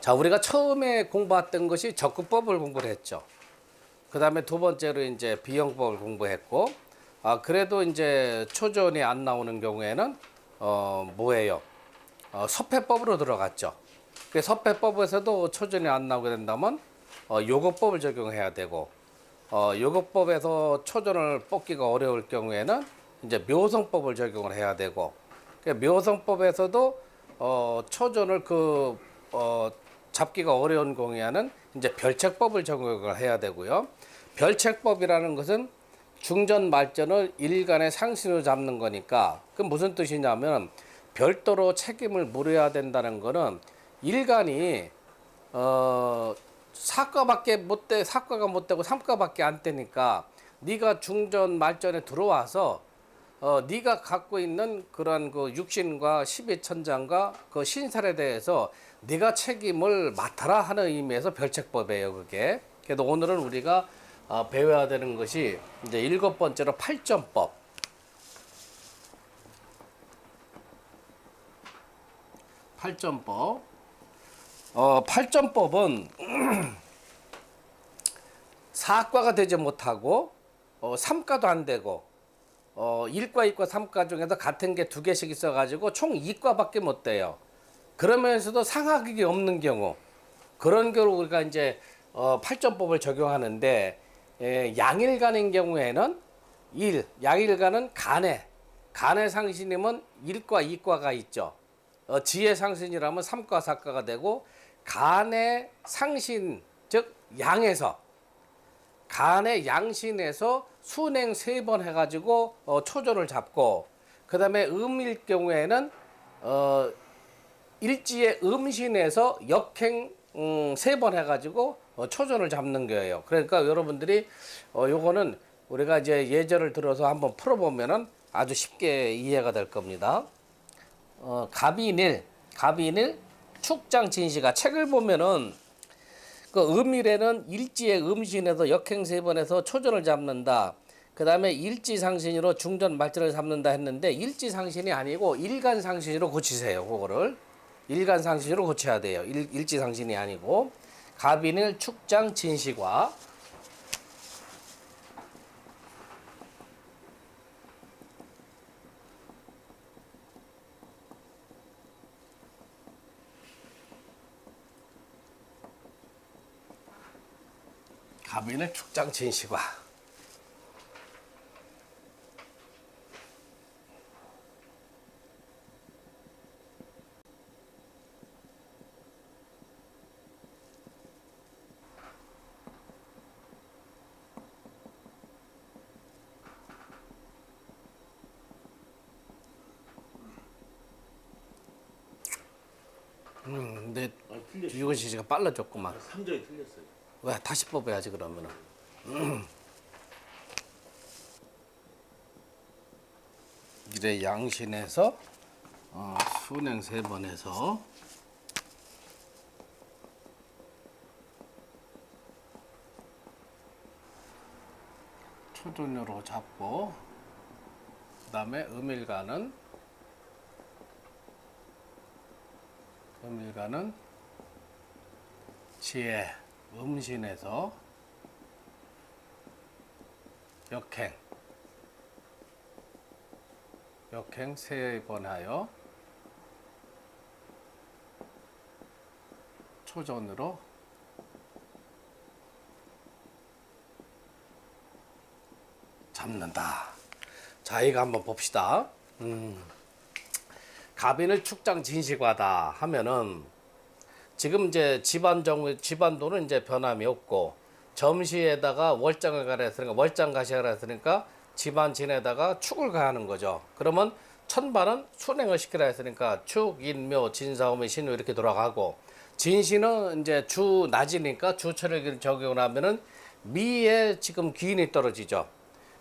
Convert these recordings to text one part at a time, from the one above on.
자, 우리가 처음에 공부했던 것이 적구법을 공부를 했죠. 그 다음에 두 번째로 이제 비형법을 공부했고, 그래도 이제 초전이 안 나오는 경우에는, 뭐예요? 서패법으로 들어갔죠. 그 서패법에서도 초전이 안 나오게 된다면, 요거법을 적용해야 되고, 요거법에서 초전을 뽑기가 어려울 경우에는 이제 묘성법을 적용을 해야 되고, 그 묘성법에서도, 초전을 잡기가 어려운 경우에는 이제 별책법을 적용을 해야 되고요. 별책법이라는 것은 중전 말전을 일간의 상신으로 잡는 거니까 그 무슨 뜻이냐면 별도로 책임을 물어야 된다는 거는 일간이 사과가 못 되고 삼과밖에 안 되니까 네가 중전 말전에 들어와서 네가 갖고 있는 그런 그 육신과 십이천장과 그 신살에 대해서 네가 책임을 맡아라 하는 의미에서 별책법이에요, 그게. 그래도 오늘은 우리가 배워야 되는 것이 이제 7번째로 팔전법. 팔전법. 팔전법은 사과가 되지 못하고 삼과도 안 되고 일과, 이과, 삼과 중에서 같은 게 2개씩 있어가지고 총 2과밖에 못 돼요. 그러면서도 상하극이 없는 경우, 그런 경우 우리가 이제 팔전법을 적용하는데, 양일간인 경우에는 양일간은 간의 상신이면 1과, 2과가 있죠. 지의 상신이라면 3과, 4과가 되고, 간의 상신, 즉 간의 양신에서 순행 3번 해가지고 초전을 잡고, 그 다음에 음일 경우에는 일지의 음신에서 역행 3번 해가지고 초전을 잡는 거예요. 그러니까 여러분들이 요거는 우리가 이제 예절을 들어서 한번 풀어보면은 아주 쉽게 이해가 될 겁니다. 갑인일, 축장, 진시가 책을 보면은 그 음일에는 일지의 음신에서 역행 3번에서 초전을 잡는다. 그 다음에 일지상신으로 중전 말전을 잡는다 했는데 일지상신이 아니고 일간상신으로 고치세요. 그거를 일간상신으로 고쳐야 돼요. 일지상신이 아니고. 갑인일, 축장, 진시과. 갑인일, 축장, 진시과. 근데 유근 씨가 빨라졌구만. 3점이 틀렸어요. 왜 다시 뽑아야지 그러면은. 이래 양신에서 순행 3번 해서 초전으로 잡고, 그 다음에 음일간은 지혜 음신에서 역행 3번 하여 초전으로 잡는다. 자, 이거 한번 봅시다. 갑인을 축장 진시과다 하면은 지금 이제 집안도는 이제 변함이 없고, 점시에다가 월장을 가라 했으니까 월장 가시라 했으니까 집안진에다가 축을 가하는 거죠. 그러면 천반은 순행을 시키라 했으니까 축, 인묘, 진사오미, 신우 이렇게 돌아가고, 진시는 이제 주 낮이니까 주철을 적용을 하면은 미에 지금 귀인이 떨어지죠.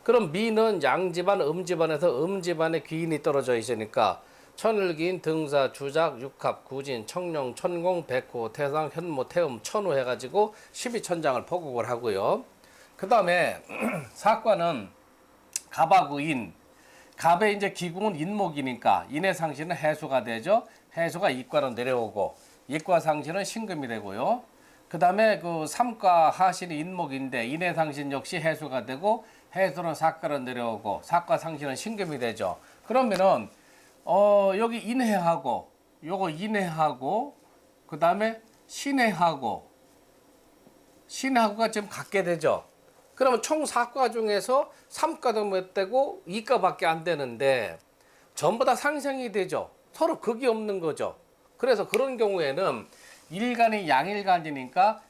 그럼 미는 양집안, 음집안에서 음집안에 귀인이 떨어져 있으니까 천을기인, 등사, 주작, 육합, 구진, 청룡, 천공, 백호, 태상, 현모, 태음, 천우 해가지고 12천장을 포국을 하고요. 그 다음에 사과는 갑하고 인. 갑의 이제 기궁은 인목이니까 인의 상신은 해수가 되죠. 해수가 이과로 내려오고, 이과 상신은 신금이 되고요. 그 다음에 그 삼과 하신이 인목인데 인해 상신 역시 해수가 되고 해수는 사과로 내려오고 사과 상신은 신금이 되죠. 그러면은 여기 인해하고 요거 인해하고 그 다음에 신해하고가 지금 같게 되죠. 그러면 총 4과 중에서 3과도 못 되고 2과밖에 안 되는데 전부 다 상생이 되죠. 서로 극이 없는 거죠. 그래서 그런 경우에는 일간이 양일간이니까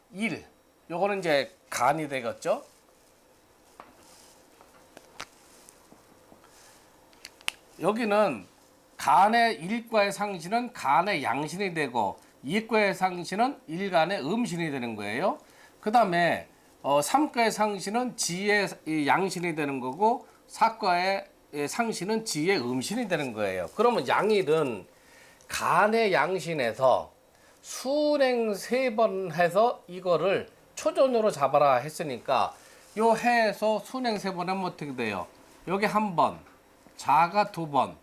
요거는 이제 간이 되겠죠. 여기는 간의 일과의 상신은 간의 양신이 되고 이과의 상신은 일간의 음신이 되는 거예요. 그 다음에 삼과의 상신은 지의 양신이 되는 거고 사과의 상신은 지의 음신이 되는 거예요. 그러면 양일은 간의 양신에서 순행 3번 해서 이거를 초전으로 잡아라 했으니까 요 해에서 순행 3번 하면 어떻게 돼요? 여기 1번, 자가 2번,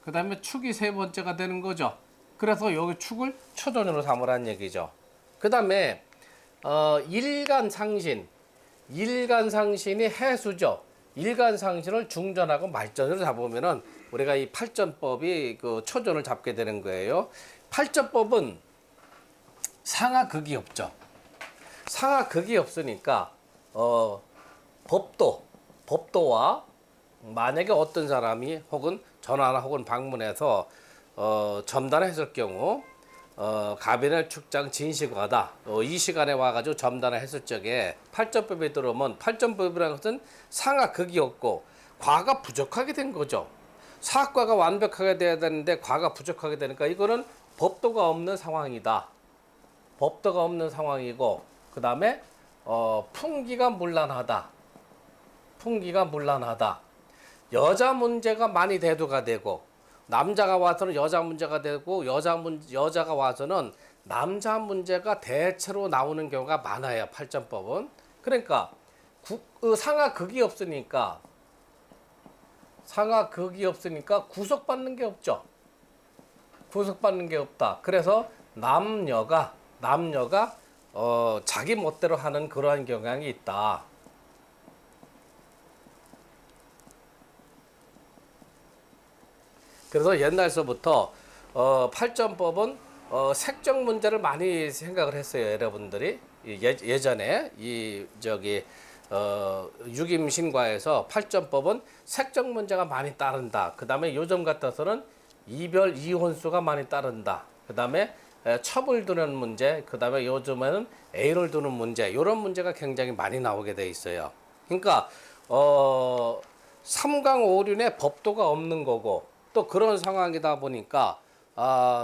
그 다음에 축이 3번째가 되는 거죠. 그래서 여기 축을 초전으로 삼으라는 얘기죠. 그 다음에 일간상신, 일간상신이 해수죠. 일간상신을 중전하고 말전으로 잡으면은 우리가 이 팔전법이 그 초전을 잡게 되는 거예요. 팔전법은 상하극이 없죠. 상하극이 없으니까 법도와 만약에 어떤 사람이 혹은 전화나 혹은 방문해서 점단했을 경우 가변의 축장 진시과다 이 시간에 와가지고 점단을 했을 적에 팔전법에 들어오면 팔전법이라는 것은 상하극이 없고 과가 부족하게 된 거죠. 사과가 완벽하게 돼야 되는데 과가 부족하게 되니까 이거는 법도가 없는 상황이다. 법도가 없는 상황이고 그 다음에 풍기가 문란하다. 풍기가 문란하다. 여자 문제가 많이 대두가 되고 남자가 와서는 여자 문제가 되고 여자가 와서는 남자 문제가 대체로 나오는 경우가 많아요. 팔전법은. 그러니까 상하극이 없으니까 구속받는 게 없죠. 구속받는 게 없다. 그래서 남녀가 자기 멋대로 하는 그러한 경향이 있다. 그래서 옛날서부터 팔전법은 색적 문제를 많이 생각을 했어요. 여러분들이 예전에 육임신과에서 팔전법은 색적 문제가 많이 따른다. 그 다음에 요즘 같아서는 이별 이혼수가 많이 따른다. 그 다음에 첩을 두는 문제, 그 다음에 요즘에는 애인을 두는 문제, 이런 문제가 굉장히 많이 나오게 돼 있어요. 그러니까 삼강오륜의 법도가 없는 거고 또 그런 상황이다 보니까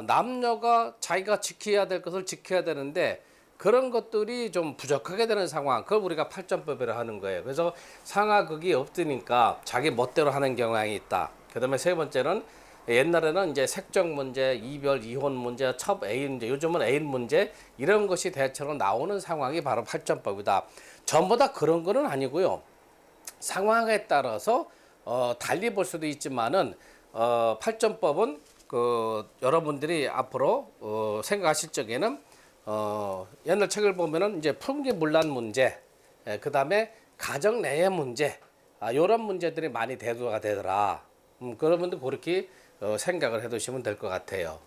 남녀가 자기가 지켜야 될 것을 지켜야 되는데 그런 것들이 좀 부족하게 되는 상황, 그걸 우리가 팔전법이라 하는 거예요. 그래서 상하극이 없으니까 자기 멋대로 하는 경향이 있다. 그 다음에 세 번째는 옛날에는 이제 색적 문제, 이별, 이혼 문제, 첩, 애인 문제, 요즘은 애인 문제 이런 것이 대체로 나오는 상황이 바로 팔전법이다. 전부 다 그런 거는 아니고요. 상황에 따라서 달리 볼 수도 있지만은 팔전법은 여러분들이 앞으로 생각하실 적에는 옛날 책을 보면은 이제 풍기문란 문제, 그 다음에 가정 내의 문제, 이런 문제들이 많이 대두가 되더라. 그러면 그렇게 생각을 해두시면 될 것 같아요.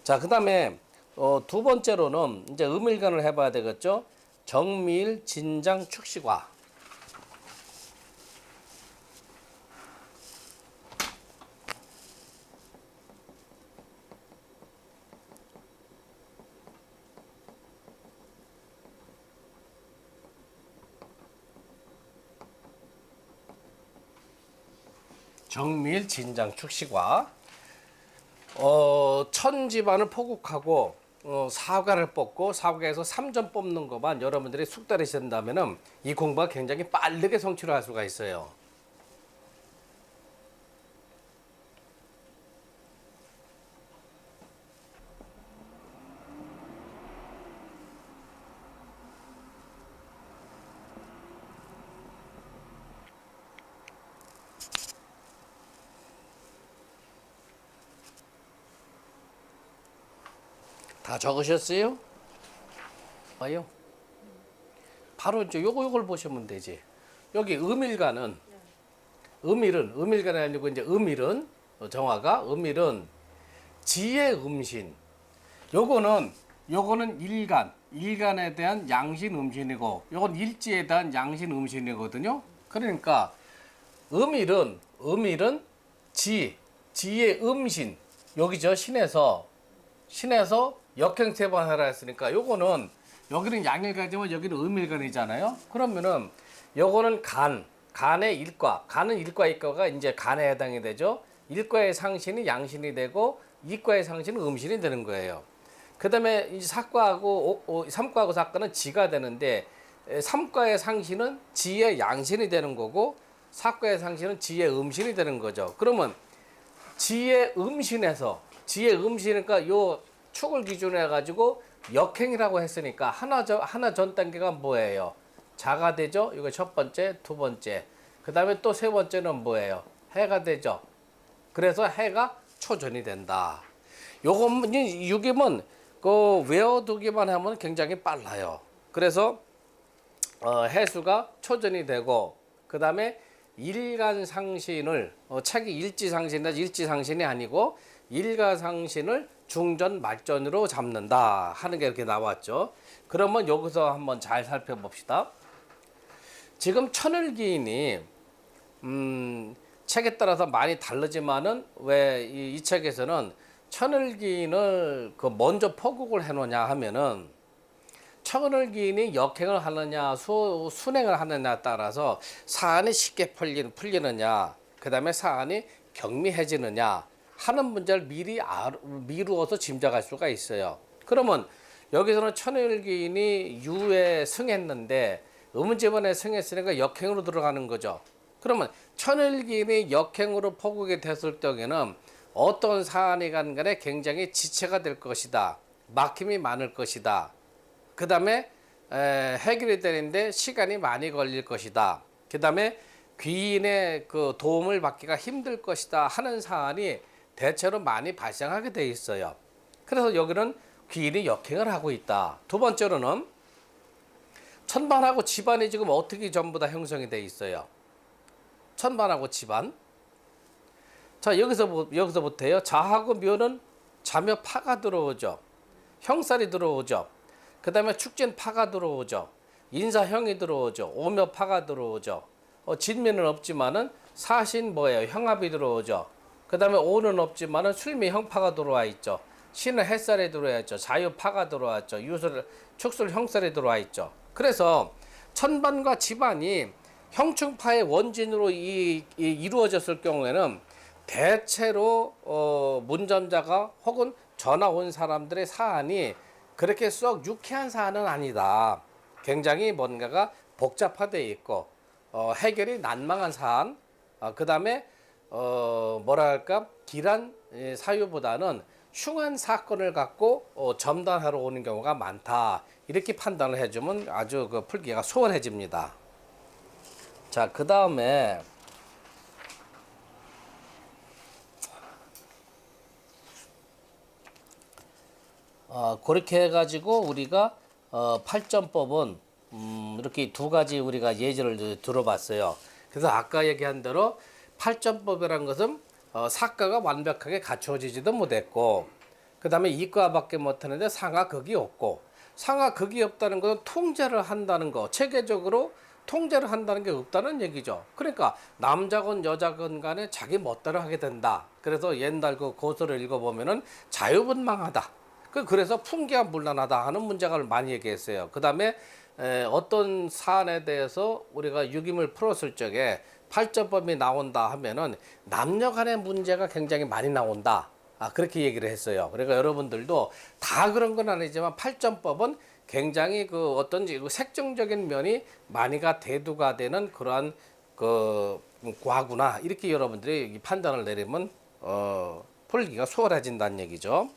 자, 그 다음에 두 번째로는 이제 음일간을 해봐야 되겠죠. 정미일, 진장, 축시과. 정밀, 진장, 축시과. 천 집안을 포국하고 사과를 뽑고 사과에서 3점 뽑는 것만 여러분들이 숙달하신다면은 이 공부가 굉장히 빠르게 성취를 할 수가 있어요. 다 적으셨어요? 봐요. 바로 이제 요걸 보시면 되지. 여기 음일간은 음일간이 아니고 이제 음일은 정화가 음일은 지의 음신. 요거는 일간에 대한 양신 음신이고 요건 일지에 대한 양신 음신이거든요. 그러니까 음일은 지의 음신. 여기죠. 신에서 역행 세 번 하라 했으니까 요거는 여기는 양일간이지만 여기는 음일간이잖아요. 그러면은 요거는 간의 일과, 간은 일과가 이제 간에 해당이 되죠. 일과의 상신이 양신이 되고 이과의 상신은 음신이 되는 거예요. 그다음에 이 사과하고 삼과하고 사과는 지가 되는데 삼과의 상신은 지의 양신이 되는 거고 사과의 상신은 지의 음신이 되는 거죠. 그러면 지의 음신이니까 요 축을 기준으로 해가지고 역행이라고 했으니까 하나 전 단계가 뭐예요? 자가 되죠. 이거 첫 번째, 두 번째. 그 다음에 또 세 번째는 뭐예요? 해가 되죠. 그래서 해가 초전이 된다. 요것만 6이면 그 외워두기만 하면 굉장히 빨라요. 그래서 해수가 초전이 되고 그 다음에 일간상신을 책이 일지상신이 아니고 일가상신을 중전 말전으로 잡는다 하는 게 이렇게 나왔죠. 그러면 여기서 한번 잘 살펴봅시다. 지금 천을기인이 책에 따라서 많이 다르지만은 왜 이 책에서는 천을기인을 그 먼저 포국을 해놓냐 하면은 천을기인이 역행을 하느냐 순행을 하느냐에 따라서 사안이 쉽게 풀리느냐 그 다음에 사안이 경미해지느냐 하는 문제를 미루어서 짐작할 수가 있어요. 그러면 여기서는 천을기인이 유에 승했는데 의문지번에 승했으니까 역행으로 들어가는 거죠. 그러면 천을기인이 역행으로 포국이 됐을 경우에는 어떤 사안이 간에 굉장히 지체가 될 것이다. 막힘이 많을 것이다. 그 다음에 해결이 되는데 시간이 많이 걸릴 것이다. 그 다음에 귀인의 그 도움을 받기가 힘들 것이다 하는 사안이 대체로 많이 발생하게 돼 있어요. 그래서 여기는 귀인이 역행을 하고 있다. 두 번째로는 천반하고 지반이 지금 어떻게 전부 다 형성이 돼 있어요. 천반하고 지반. 자 여기서부터요. 자하고 묘는 자묘 파가 들어오죠. 형살이 들어오죠. 그 다음에 축진 파가 들어오죠. 인사형이 들어오죠. 오묘 파가 들어오죠. 진미는 없지만은 사신 뭐예요? 형합이 들어오죠. 그 다음에 오는 없지만은 술미 형파가 들어와 있죠. 신은 햇살이 들어와 있죠. 자유파가 들어왔죠. 축술 형살이 들어와 있죠. 그래서 천반과 지반이 형충파의 원진으로 이루어졌을 경우에는 대체로 문전자가 혹은 전화 온 사람들의 사안이 그렇게 썩 유쾌한 사안은 아니다. 굉장히 뭔가가 복잡화되어 있고 해결이 난망한 사안, 그 다음에 뭐랄까 길한 사유보다는 흉한 사건을 갖고 점단하러 오는 경우가 많다. 이렇게 판단을 해주면 아주 그 풀기가 수월해집니다. 자, 그 다음에 그렇게 해가지고 우리가 팔점법은 이렇게 두 가지 우리가 예제를 들어봤어요. 그래서 아까 얘기한 대로 팔점법이라는 것은 사과가 완벽하게 갖춰지지도 못했고 그 다음에 이과밖에 못하는데 상하 극이 없고 상하 극이 없다는 것은 통제를 한다는 거 체계적으로 통제를 한다는 게 없다는 얘기죠. 그러니까 남자건 여자건 간에 자기 멋대로 하게 된다. 그래서 옛날 그 고서를 읽어보면은 자유분방하다. 그래서 풍기가 문란하다 하는 문제가 많이 얘기했어요. 그 다음에 어떤 사안에 대해서 우리가 유김을 풀었을 적에 팔점법이 나온다 하면은 남녀 간의 문제가 굉장히 많이 나온다. 그렇게 얘기를 했어요. 그러니까 여러분들도 다 그런 건 아니지만 팔점법은 굉장히 그 어떤지 색정적인 면이 많이가 대두가 되는 그러한 그 과구나 이렇게 여러분들이 판단을 내리면 풀기가 수월해진다는 얘기죠.